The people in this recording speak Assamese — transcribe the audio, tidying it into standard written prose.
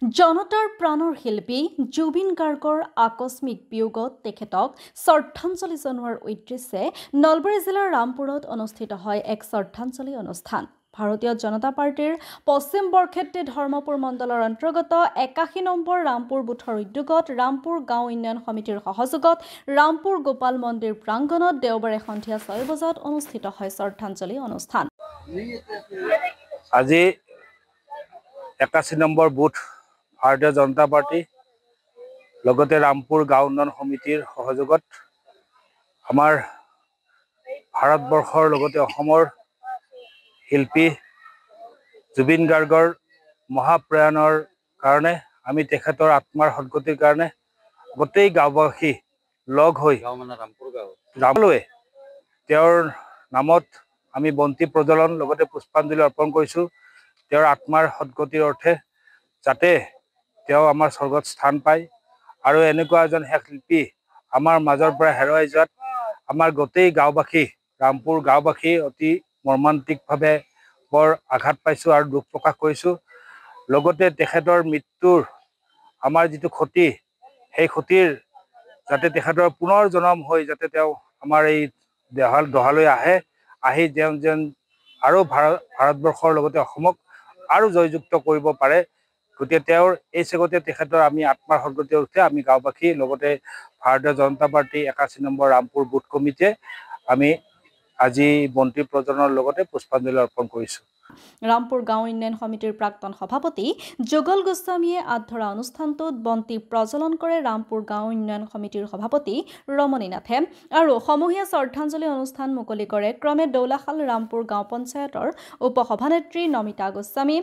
জনতাৰ প্ৰাণৰ শিল্পী জুবিন গাৰ্গৰ আকস্মিক বিয়োগত তেখেতক শ্ৰদ্ধাঞ্জলি জনোৱাৰ উদ্দেশ্যে নলবাৰী জিলাৰ ৰামপুৰত অনুষ্ঠিত হয় এক শ্ৰদ্ধাঞ্জলি অনুষ্ঠান। ভাৰতীয় জনতা পাৰ্টিৰ পশ্চিম বৰক্ষেত্ৰী ধৰ্মপুৰ মণ্ডলৰ অন্তৰ্গত ৮১ নম্বৰ ৰামপুৰ বুথৰ উদ্যোগত ৰামপুৰ গাঁও উন্নয়ন সমিতিৰ সহযোগত ৰামপুৰ গোপাল মন্দিৰ প্ৰাংগণত দেওবাৰে সন্ধিয়া ৬ বজাত অনুষ্ঠিত হয় শ্ৰদ্ধাঞ্জলি অনুষ্ঠান। আজি ৮১ নম্বৰ বুথ ভাৰতীয় জনতা পাৰ্টি লগতে ৰামপুৰ গাঁও উন্নয়ন সমিতিৰ সহযোগত আমাৰ ভাৰতবৰ্ষৰ লগতে অসমৰ শিল্পী জুবিন গাৰ্গৰ মহাপ্ৰয়াণৰ কাৰণে আমি তেখেতৰ আত্মাৰ সদ্গতিৰ কাৰণে গোটেই গাঁওবাসী লগ হৈ ৰামলৈ তেওঁৰ নামত আমি বন্তি প্ৰজ্বলন লগতে পুষ্পাঞ্জলি অৰ্পণ কৰিছোঁ। তেওঁৰ আত্মাৰ সদ্গতিৰ অৰ্থে যাতে তেওঁ আমাৰ স্বৰ্গত স্থান পায় আৰু এনেকুৱা এজন শিল্পী আমাৰ মাজৰ পৰা হেৰুৱাই যোৱাত আমাৰ গোটেই গাঁওবাসী ৰামপুৰ গাঁওবাসী অতি মৰ্মান্তিকভাৱে বৰ আঘাত পাইছোঁ আৰু দুখ প্ৰকাশ কৰিছোঁ। লগতে তেখেতৰ মৃত্যুৰ আমাৰ যিটো ক্ষতি সেই ক্ষতিৰ যাতে তেখেতৰ পুনৰ জনম হৈ যাতে তেওঁ আমাৰ এই দহালৈ আহি যেন আৰু ভাৰতবৰ্ষৰ লগতে অসমক আৰু জয়যুক্ত কৰিব পাৰে। গতিকে তেওঁৰ এই চেগতে তেখেতৰ আমি আত্মাৰ সদ্গতিৰ অৰ্থে আমি গাঁওবাসী লগতে ভাৰতীয় জনতা পাৰ্টি ৮১ নম্বৰ ৰামপুৰ বুথ কমিটিয়ে আমি আজি বন্তি প্ৰজ্বলনৰ লগতে পুষ্পাঞ্জলি অৰ্পণ কৰিছোঁ। ৰামপুৰ গাঁও উন্নয়ন সমিতিৰ প্ৰাক্তন সভাপতি যুগল গোস্বামীয়ে আধৰা অনুষ্ঠানটোত বন্তি প্ৰজ্বলন কৰে ৰামপুৰ গাঁও উন্নয়ন সমিতিৰ সভাপতি ৰমণী নাথে আৰু সমূহীয়া শ্ৰদ্ধাঞ্জলি অনুষ্ঠান মুকলি কৰে ক্ৰমে দৌলাশাল ৰামপুৰ গাঁও পঞ্চায়তৰ উপসভানেত্ৰী নমিতা গোস্বামী,